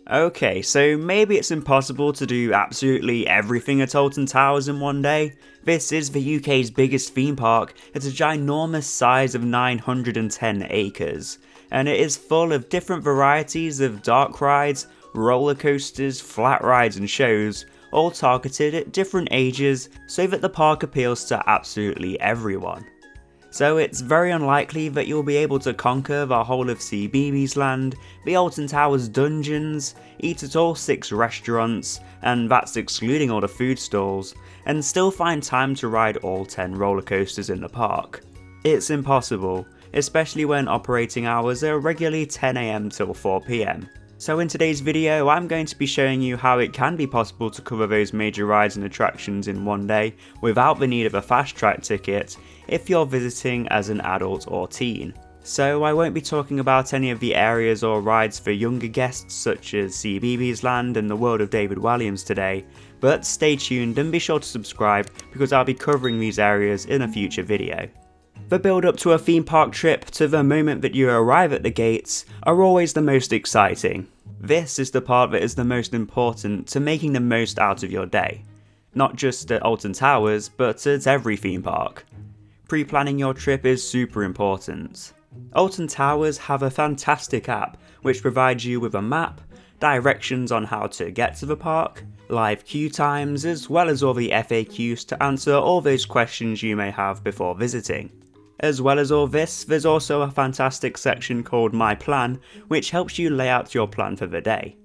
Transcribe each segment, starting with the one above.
Okay, so maybe it's impossible to do absolutely everything at Alton Towers in one day. This is the UK's biggest theme park at a ginormous size of 910 acres, and it is full of different varieties of dark rides, roller coasters, flat rides and shows, all targeted at different ages so that the park appeals to absolutely everyone. So it's very unlikely that you'll be able to conquer the whole of CBeebies Land, the Alton Towers dungeons, eat at all 6 restaurants, and that's excluding all the food stalls, and still find time to ride all 10 roller coasters in the park. It's impossible, especially when operating hours are regularly 10 AM till 4 PM. So in today's video, I'm going to be showing you how it can be possible to cover those major rides and attractions in one day without the need of a fast track ticket if you're visiting as an adult or teen. So I won't be talking about any of the areas or rides for younger guests such as CBeebies Land and the World of David Walliams today, but stay tuned and be sure to subscribe because I'll be covering these areas in a future video. The build up to a theme park trip to the moment that you arrive at the gates are always the most exciting. This is the part that is the most important to making the most out of your day. Not just at Alton Towers, but at every theme park. Pre-planning your trip is super important. Alton Towers have a fantastic app which provides you with a map, directions on how to get to the park, live queue times, as well as all the FAQs to answer all those questions you may have before visiting. As well as all this, there's also a fantastic section called My Plan, which helps you lay out your plan for the day.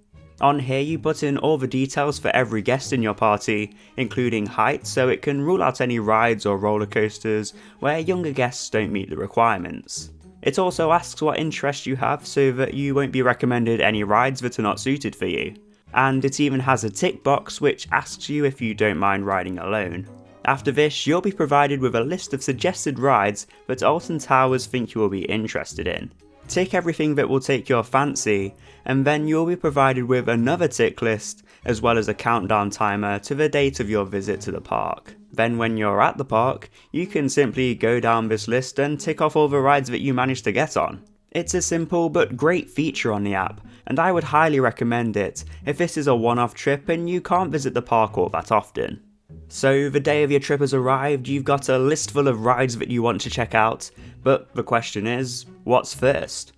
On here you put in all the details for every guest in your party, including height so it can rule out any rides or roller coasters where younger guests don't meet the requirements. It also asks what interests you have so that you won't be recommended any rides that are not suited for you. And it even has a tick box which asks you if you don't mind riding alone. After this, you'll be provided with a list of suggested rides that Alton Towers think you will be interested in. Tick everything that will take your fancy, and then you'll be provided with another tick list, as well as a countdown timer to the date of your visit to the park. Then when you're at the park, you can simply go down this list and tick off all the rides that you managed to get on. It's a simple but great feature on the app, and I would highly recommend it if this is a one-off trip and you can't visit the park all that often. So the day of your trip has arrived, you've got a list full of rides that you want to check out, but the question is, what's first?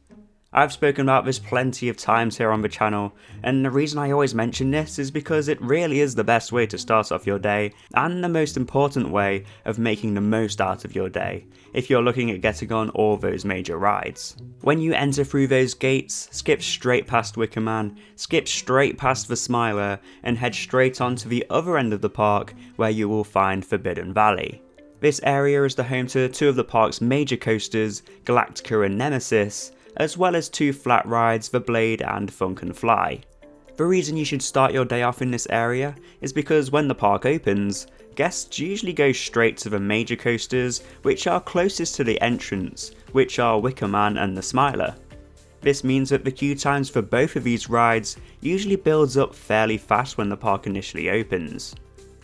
I've spoken about this plenty of times here on the channel, and the reason I always mention this is because it really is the best way to start off your day, and the most important way of making the most out of your day, if you're looking at getting on all those major rides. When you enter through those gates, skip straight past Wicker Man, skip straight past the Smiler, and head straight on to the other end of the park where you will find Forbidden Valley. This area is the home to 2 of the park's major coasters, Galactica and Nemesis, as well as 2 flat rides, The Blade and Funk and Fly. The reason you should start your day off in this area is because when the park opens, guests usually go straight to the major coasters which are closest to the entrance, which are Wicker Man and the Smiler. This means that the queue times for both of these rides usually builds up fairly fast when the park initially opens.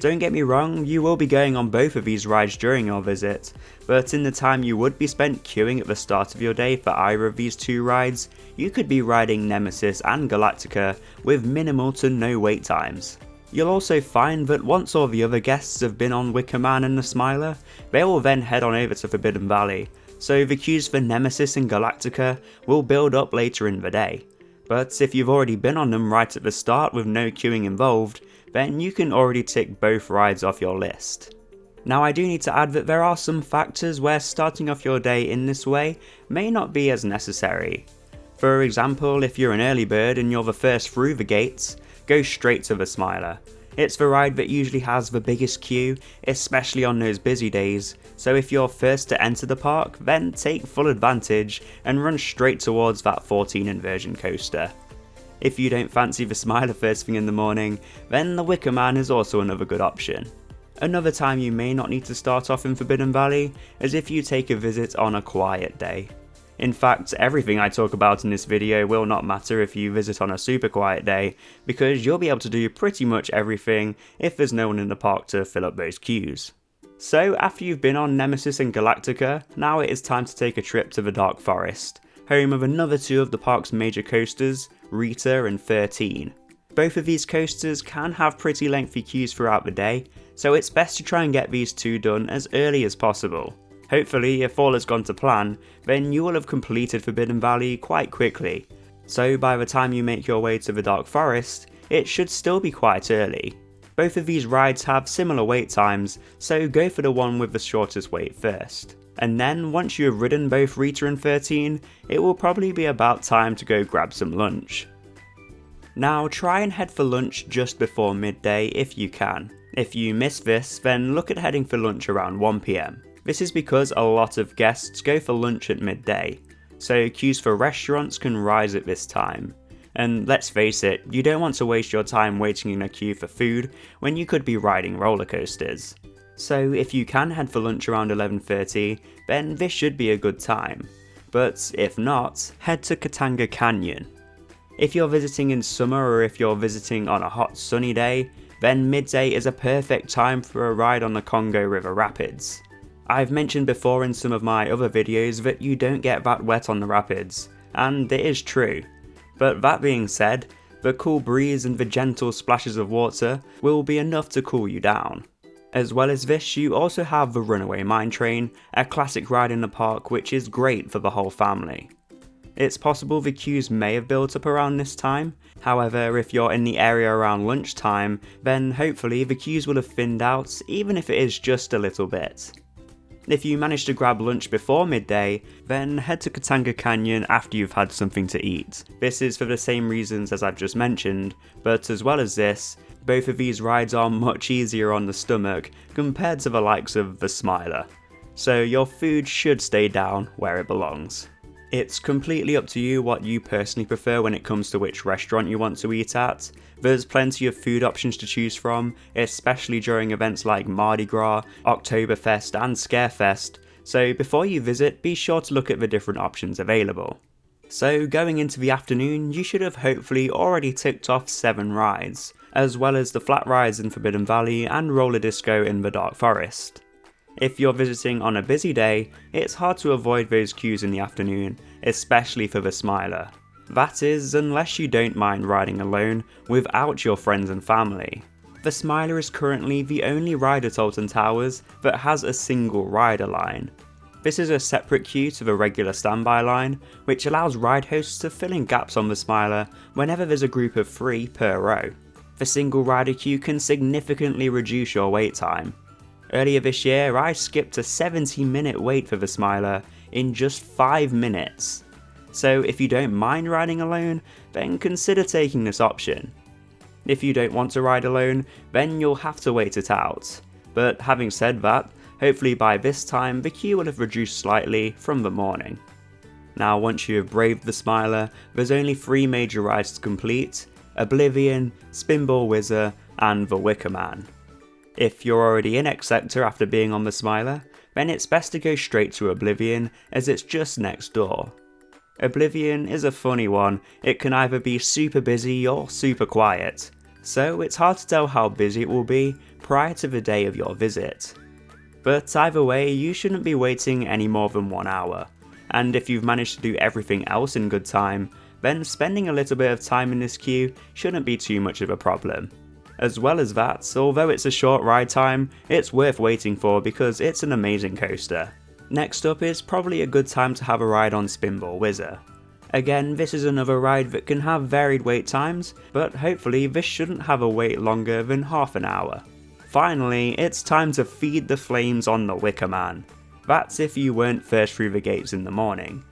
Don't get me wrong, you will be going on both of these rides during your visit, but in the time you would be spent queuing at the start of your day for either of these 2 rides, you could be riding Nemesis and Galactica with minimal to no wait times. You'll also find that once all the other guests have been on Wicker Man and the Smiler, they will then head on over to Forbidden Valley, so the queues for Nemesis and Galactica will build up later in the day. But if you've already been on them right at the start with no queuing involved, then you can already tick both rides off your list. Now I do need to add that there are some factors where starting off your day in this way may not be as necessary. For example, if you're an early bird and you're the first through the gates, go straight to the Smiler. It's the ride that usually has the biggest queue, especially on those busy days, so if you're first to enter the park, then take full advantage and run straight towards that 14 inversion coaster. If you don't fancy the Smiler first thing in the morning, then the Wicker Man is also another good option. Another time you may not need to start off in Forbidden Valley is if you take a visit on a quiet day. In fact, everything I talk about in this video will not matter if you visit on a super quiet day, because you'll be able to do pretty much everything if there's no one in the park to fill up those queues. So after you've been on Nemesis and Galactica, now it is time to take a trip to the Dark Forest, home of another 2 of the park's major coasters, Rita and 13. Both of these coasters can have pretty lengthy queues throughout the day, so it's best to try and get these two done as early as possible. Hopefully, if all has gone to plan, then you will have completed Forbidden Valley quite quickly, so by the time you make your way to the Dark Forest, it should still be quite early. Both of these rides have similar wait times, so go for the one with the shortest wait first. And then, once you have ridden both Rita and 13, it will probably be about time to go grab some lunch. Now, try and head for lunch just before midday if you can. If you miss this, then look at heading for lunch around 1 PM. This is because a lot of guests go for lunch at midday, so queues for restaurants can rise at this time. And let's face it, you don't want to waste your time waiting in a queue for food when you could be riding roller coasters. So if you can head for lunch around 11:30, then this should be a good time. But if not, head to Katanga Canyon. If you're visiting in summer or if you're visiting on a hot sunny day, then midday is a perfect time for a ride on the Congo River Rapids. I've mentioned before in some of my other videos that you don't get that wet on the rapids, and it is true. But that being said, the cool breeze and the gentle splashes of water will be enough to cool you down. As well as this, you also have the Runaway Mine Train, a classic ride in the park which is great for the whole family. It's possible the queues may have built up around this time, however if you're in the area around lunchtime, then hopefully the queues will have thinned out even if it is just a little bit. If you manage to grab lunch before midday, then head to Katanga Canyon after you've had something to eat. This is for the same reasons as I've just mentioned, but as well as this, both of these rides are much easier on the stomach compared to the likes of the Smiler, so your food should stay down where it belongs. It's completely up to you what you personally prefer when it comes to which restaurant you want to eat at. There's plenty of food options to choose from, especially during events like Mardi Gras, Oktoberfest and Scarefest, so before you visit, be sure to look at the different options available. So going into the afternoon, you should have hopefully already ticked off 7 rides, as well as the flat rides in Forbidden Valley and roller disco in the Dark Forest. If you're visiting on a busy day, it's hard to avoid those queues in the afternoon, especially for the Smiler. That is, unless you don't mind riding alone without your friends and family. The Smiler is currently the only ride at Alton Towers that has a single rider line. This is a separate queue to the regular standby line, which allows ride hosts to fill in gaps on the Smiler whenever there's a group of 3 per row. The single rider queue can significantly reduce your wait time. Earlier this year, I skipped a 70-minute wait for the Smiler in just 5 minutes. So if you don't mind riding alone, then consider taking this option. If you don't want to ride alone, then you'll have to wait it out. But having said that, hopefully by this time the queue will have reduced slightly from the morning. Now once you have braved the Smiler, there's only 3 major rides to complete: Oblivion, Spinball Whizzer, and the Wicker Man. If you're already in X Sector after being on the Smiler, then it's best to go straight to Oblivion as it's just next door. Oblivion is a funny one, it can either be super busy or super quiet, so it's hard to tell how busy it will be prior to the day of your visit. But either way, you shouldn't be waiting any more than 1 hour, and if you've managed to do everything else in good time, then spending a little bit of time in this queue shouldn't be too much of a problem. As well as that, although it's a short ride time, it's worth waiting for because it's an amazing coaster. Next up is probably a good time to have a ride on Spinball Whizzer. Again, this is another ride that can have varied wait times, but hopefully this shouldn't have a wait longer than half an hour. Finally, it's time to feed the flames on the Wicker Man. That's if you weren't first through the gates in the morning.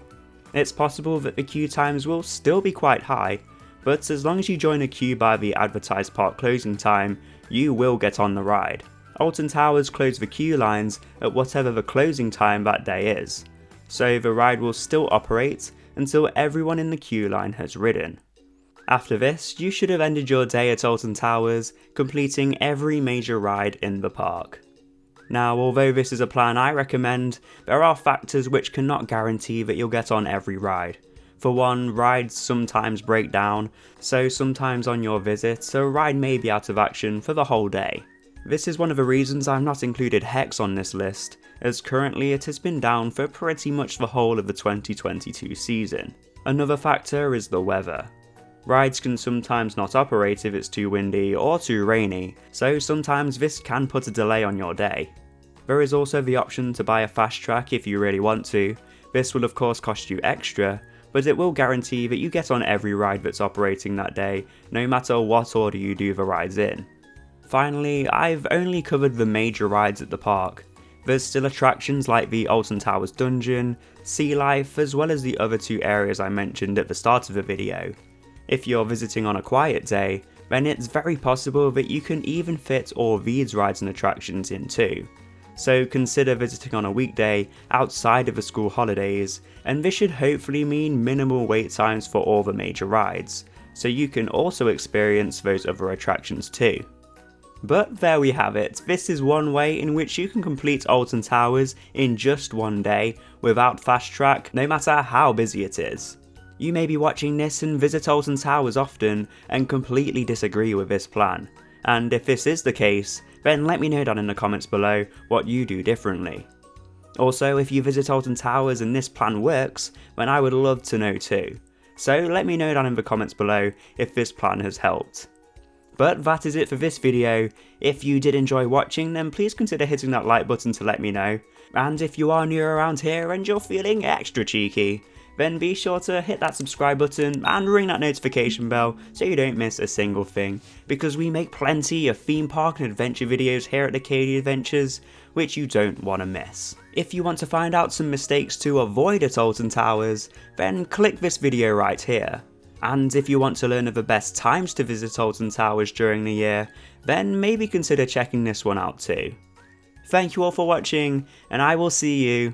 It's possible that the queue times will still be quite high, but as long as you join a queue by the advertised park closing time, you will get on the ride. Alton Towers close the queue lines at whatever the closing time that day is, so the ride will still operate until everyone in the queue line has ridden. After this, you should have ended your day at Alton Towers, completing every major ride in the park. Now, although this is a plan I recommend, there are factors which cannot guarantee that you'll get on every ride. For one, rides sometimes break down, so sometimes on your visit, a ride may be out of action for the whole day. This is one of the reasons I've not included Hex on this list, as currently it has been down for pretty much the whole of the 2022 season. Another factor is the weather. Rides can sometimes not operate if it's too windy or too rainy, so sometimes this can put a delay on your day. There is also the option to buy a fast track if you really want to. This will of course cost you extra, but it will guarantee that you get on every ride that's operating that day, no matter what order you do the rides in. Finally, I've only covered the major rides at the park. There's still attractions like the Alton Towers Dungeon, Sea Life, as well as the other 2 areas I mentioned at the start of the video. If you're visiting on a quiet day, then it's very possible that you can even fit all these rides and attractions in too. So consider visiting on a weekday outside of the school holidays, and this should hopefully mean minimal wait times for all the major rides, so you can also experience those other attractions too. But there we have it, this is one way in which you can complete Alton Towers in just one day without fast track, no matter how busy it is. You may be watching this and visit Alton Towers often and completely disagree with this plan, and if this is the case, then let me know down in the comments below what you do differently. Also, if you visit Alton Towers and this plan works, then I would love to know too. So let me know down in the comments below if this plan has helped. But that is it for this video. If you did enjoy watching, then please consider hitting that like button to let me know. And if you are new around here and you're feeling extra cheeky, then be sure to hit that subscribe button and ring that notification bell so you don't miss a single thing, because we make plenty of theme park and adventure videos here at Acadia Adventures, which you don't want to miss. If you want to find out some mistakes to avoid at Alton Towers, then click this video right here. And if you want to learn of the best times to visit Alton Towers during the year, then maybe consider checking this one out too. Thank you all for watching, and I will see you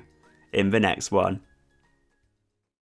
in the next one.